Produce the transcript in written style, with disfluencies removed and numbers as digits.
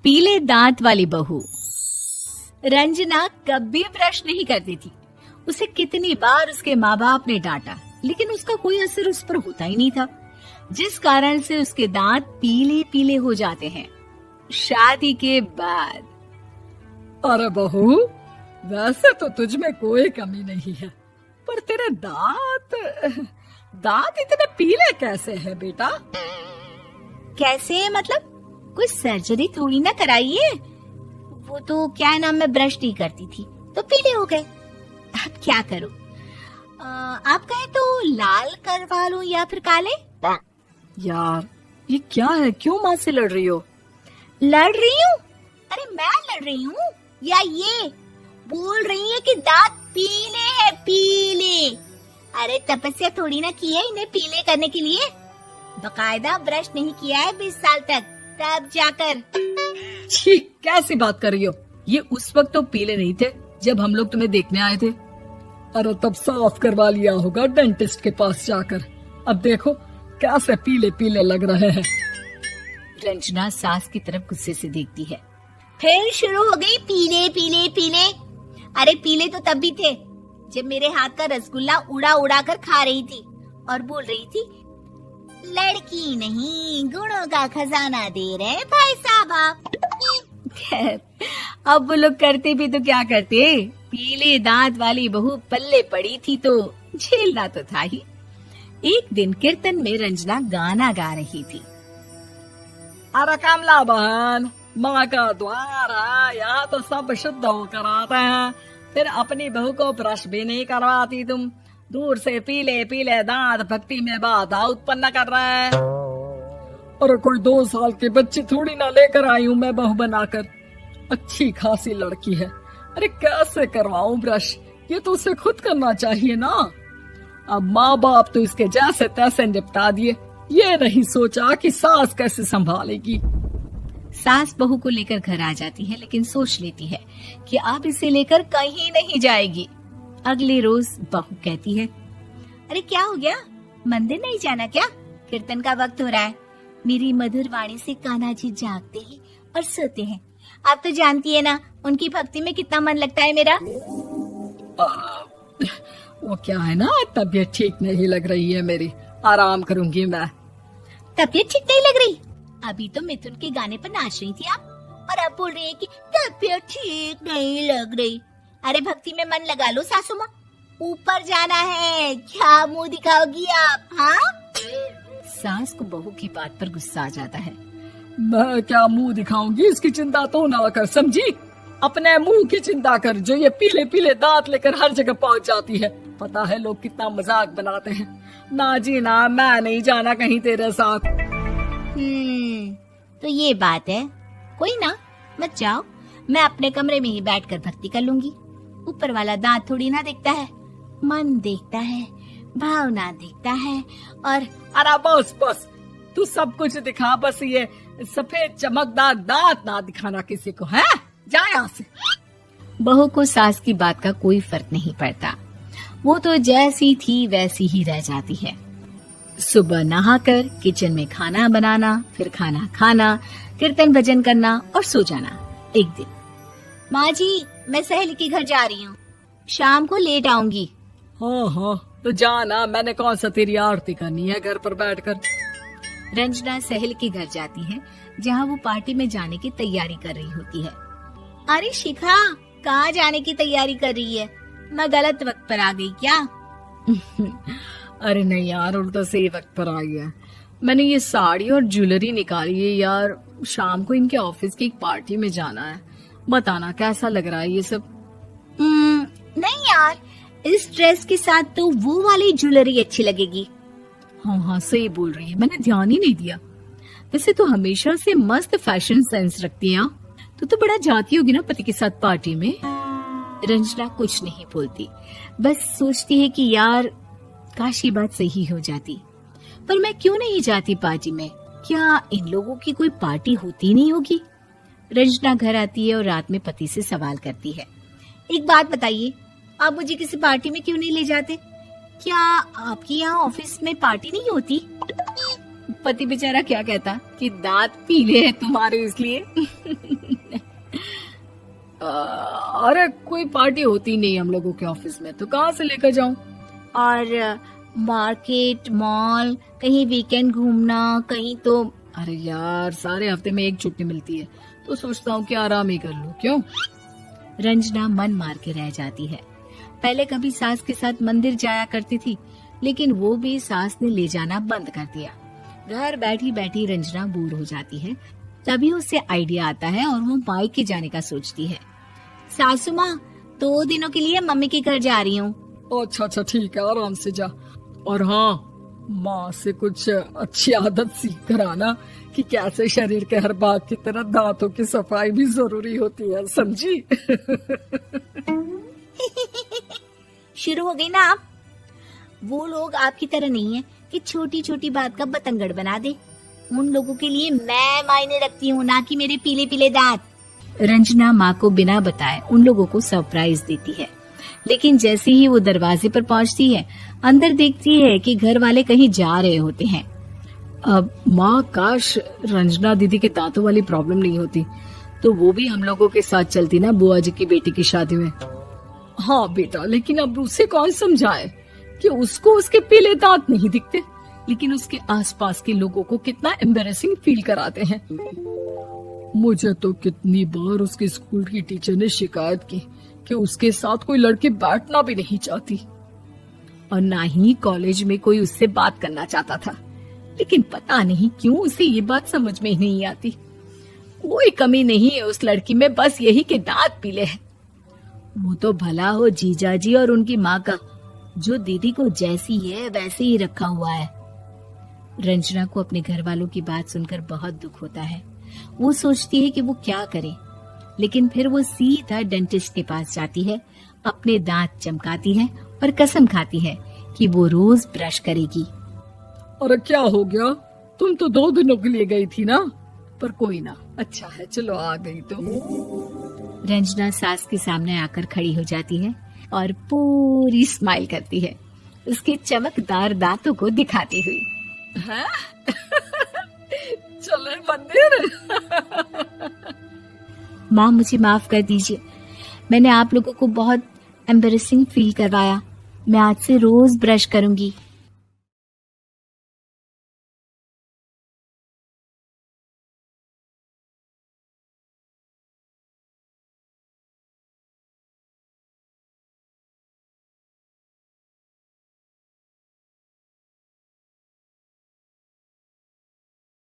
पीले दांत वाली बहू। रंजना कभी ब्रश नहीं करती थी। उसे कितनी बार उसके माँ बाप ने डांटा, लेकिन उसका कोई असर उस पर होता ही नहीं था, जिस कारण से उसके दांत पीले पीले हो जाते हैं। शादी के बाद अरे बहू, वैसे तो तुझ में कोई कमी नहीं है, पर तेरे दांत इतने पीले कैसे हैं बेटा? कैसे मतलब? कोई सर्जरी थोड़ी ना कराइए। वो तो क्या नाम, मैं ब्रश नहीं करती थी तो पीले हो गए। अब क्या करूं? आप कहें तो लाल करवा लूं या फिर काले? यार ये क्या है, क्यों माँ से लड़ रही हो? लड़ रही हूँ? अरे मैं लड़ रही हूँ या ये बोल रही है कि दांत पीले हैं, पीले। अरे तपस्या थोड़ी ना की है इन्हें पीले करने के लिए। बकायदा ब्रश नहीं किया है 20 साल तक, तब जाकर। छी, कैसी बात कर रही हो? ये उस वक्त तो पीले नहीं थे जब हम लोग तुम्हें देखने आए थे। अरे तब साफ करवा लिया होगा डेंटिस्ट के पास जाकर। अब देखो कैसे पीले पीले लग रहे हैं। रंजना सास की तरफ गुस्से से देखती है। फिर शुरू हो गई पीले पीले पीले। अरे पीले तो तब भी थे जब मेरे हाथ का रसगुल्ला उड़ा उड़ा कर खा रही थी और बोल रही थी, लड़की नहीं गुणों का खजाना दे रहे भाई साहब आप। खैर, अब वो लोग करते भी तो क्या करते, पीले दांत वाली बहू पल्ले पड़ी थी तो झेलना तो था ही। एक दिन कीर्तन में रंजना गाना गा रही थी। अरे कमला बहन, माँ का द्वार है, यहाँ तो सब शुद्ध होकर आते हैं, फिर अपनी बहू को ब्रश भी नहीं करवाती तुम। दूर से पीले पीले दांत भक्ति में बाधा उत्पन्न कर रहे हैं। अरे कोई 2 साल के बच्ची थोड़ी ना लेकर आई हूँ मैं बहू बनाकर। अच्छी खासी लड़की है, अरे कैसे करवाऊं ब्रश? ये तो उसे खुद करना चाहिए ना। अब माँ बाप तो इसके जैसे तैसे निपटा दिए, ये नहीं सोचा कि सास कैसे संभालेगी। सास बहू को लेकर घर आ जाती है, लेकिन सोच लेती है कि अब इसे लेकर कहीं नहीं जाएगी। अगले रोज बहू कहती है, अरे क्या हो गया, मंदिर नहीं जाना क्या? कीर्तन का वक्त हो रहा है। मेरी मधुर वाणी से कान्हा जी जागते हैं और सोते हैं। आप तो जानती है ना उनकी भक्ति में कितना मन लगता है मेरा। वो क्या है ना, तबीयत ठीक नहीं लग रही है मेरी, आराम करूंगी मैं। तबीयत ठीक नहीं लग रही? अभी तो मिथुन के गाने पर नाच रही थी आप, और अब बोल रही है कि तबीयत ठीक नहीं लग रही। अरे भक्ति में मन लगा लो सासू माँ, ऊपर जाना है, क्या मुंह दिखाओगी आप? हाँ? सास को बहू की बात पर गुस्सा आ जाता है। मैं क्या मुंह दिखाऊंगी, इसकी चिंता तो ना कर, समझी? अपने मुंह की चिंता कर, जो ये पीले पीले दांत लेकर हर जगह पहुंच जाती है। पता है लोग कितना मजाक बनाते हैं। ना जी ना, मैं नहीं जाना कहीं तेरे साथ। तो ये बात है, कोई ना, मत जाओ, मैं अपने कमरे में ही बैठकर भक्ति कर लूंगी। ऊपर वाला दांत थोड़ी ना देखता है, मन देखता है, भावना देखता है। और अरे बस बस, तू सब कुछ दिखा, बस ये सफेद चमकदार दांत ना दिखाना किसी को, है? जा यहाँ से। बहू को सास की बात का कोई फर्क नहीं पड़ता, वो तो जैसी थी वैसी ही रह जाती है। सुबह नहाकर किचन में खाना बनाना, फिर खाना खाना, कीर्तन भजन करना और सो जाना। एक दिन, माँ जी मैं सहेली के घर जा रही हूँ, शाम को लेट आऊंगी। हाँ हाँ तो जाना, मैंने कौन सा तेरी आरती करनी है घर पर बैठकर। रंजना सहेली के घर जाती है, जहाँ वो पार्टी में जाने की तैयारी कर रही होती है। अरे शिखा, कहाँ जाने की तैयारी कर रही है? मैं गलत वक्त पर आ गई क्या? अरे नहीं यार, उल्टा सही वक्त पर आ गया। मैंने ये साड़ी और ज्वेलरी निकाली है यार, शाम को इनके ऑफिस की एक पार्टी में जाना है। बताना कैसा लग रहा है ये सब? नहीं यार, इस ड्रेस के साथ तो वो वाली ज्वेलरी अच्छी लगेगी। हाँ हाँ सही बोल रही है, मैंने ध्यान ही नहीं दिया। वैसे तो हमेशा से मस्त फैशन सेंस रखती है। तो बड़ा जाती होगी ना पति के साथ पार्टी में। रंजना कुछ नहीं बोलती, बस सोचती है कि यार काश ये बात सही हो जाती, पर मैं क्यों नहीं जाती पार्टी में? क्या इन लोगों की कोई पार्टी होती नहीं होगी? रंजना घर आती है और रात में पति से सवाल करती है, एक बात बताइए, आप मुझे किसी पार्टी में क्यों नहीं ले जाते? क्या आपके यहाँ ऑफिस में पार्टी नहीं होती? पति बेचारा क्या कहता कि दांत पीले हैं तुम्हारे इसलिए। अरे कोई पार्टी होती नहीं हम लोगों के ऑफिस में, तो कहाँ से लेकर जाऊं? और मार्केट, मॉल, कहीं वीकेंड घूमना, कहीं तो। अरे यार, सारे हफ्ते में एक छुट्टी मिलती है, तो सोचता हूँ कि आराम ही कर लूं। क्यों? रंजना मन मार के रह जाती है। पहले कभी सास के साथ मंदिर जाया करती थी, लेकिन वो भी सास ने ले जाना बंद कर दिया। घर बैठी बैठी रंजना बोर हो जाती है। तभी उसे आइडिया आता है और वो मायके जाने का सोचती है। सासू माँ, 2 दिनों के लिए मम्मी के घर जा रही हूँ। अच्छा ठीक है, आराम से जा। और हाँ, माँ से कुछ अच्छी आदत सीख कर आना कि कैसे शरीर के हर भाग की तरह दांतों की सफाई भी जरूरी होती है, समझी? शुरू हो गई ना आप। वो लोग आपकी तरह नहीं है कि छोटी छोटी बात का बतंगड़ बना दे। उन लोगों के लिए मैं मायने रखती हूँ, ना कि मेरे पीले पीले दांत। रंजना माँ को बिना बताए उन लोगों को सरप्राइज देती है, लेकिन जैसे ही वो दरवाजे पर पहुँचती है, अंदर देखती है कि घर वाले कहीं जा रहे होते हैं। अब माँ, काश रंजना दीदी के दांतों वाली प्रॉब्लम नहीं होती, तो वो भी हम लोगों के साथ चलती ना बुआ जी की बेटी की शादी में। हाँ बेटा, लेकिन अब उसे कौन समझाए कि उसको उसके पीले दांत नहीं दिखते, लेकिन उसके आसपास के लोगों को कितना एम्बैरेसिंग फील कराते हैं। मुझे तो कितनी बार उसके स्कूल की टीचर ने शिकायत की कि उसके साथ कोई लड़की बैठना भी नहीं चाहती, और ना ही कॉलेज में कोई उससे बात करना चाहता था। लेकिन पता नहीं क्यों उसे ये बात समझ में ही नहीं आती। कोई कमी नहीं है उस लड़की में, बस यही कि दांत पीले हैं। वो तो भला हो जीजा जी और उनकी माँ का, जो दीदी को जैसी है वैसे ही रखा हुआ है। रंजना को अपने घर वालों की बात सुनकर बहुत दुख होता है। वो सोचती है कि वो क्या करे, लेकिन फिर वो सीधा डेंटिस्ट के पास जाती है, अपने दांत चमकाती है और कसम खाती है कि वो रोज ब्रश करेगी। अरे क्या हो गया? तुम तो 2 दिनों के लिए गई थी ना, पर कोई ना, अच्छा है, चलो आ गई तो। रंजना सास के सामने आकर खड़ी हो जाती है और पूरी स्माइल करती है, उसके चमकदार दांतों को दिखाती हुई। हैं? चले मंदिर। माँ, मुझे माफ कर दीजिए, मैंने आप लोगों को बहुत एम्बैरेसिंग फील करवाया। मैं आज से रोज ब्रश करूंगी।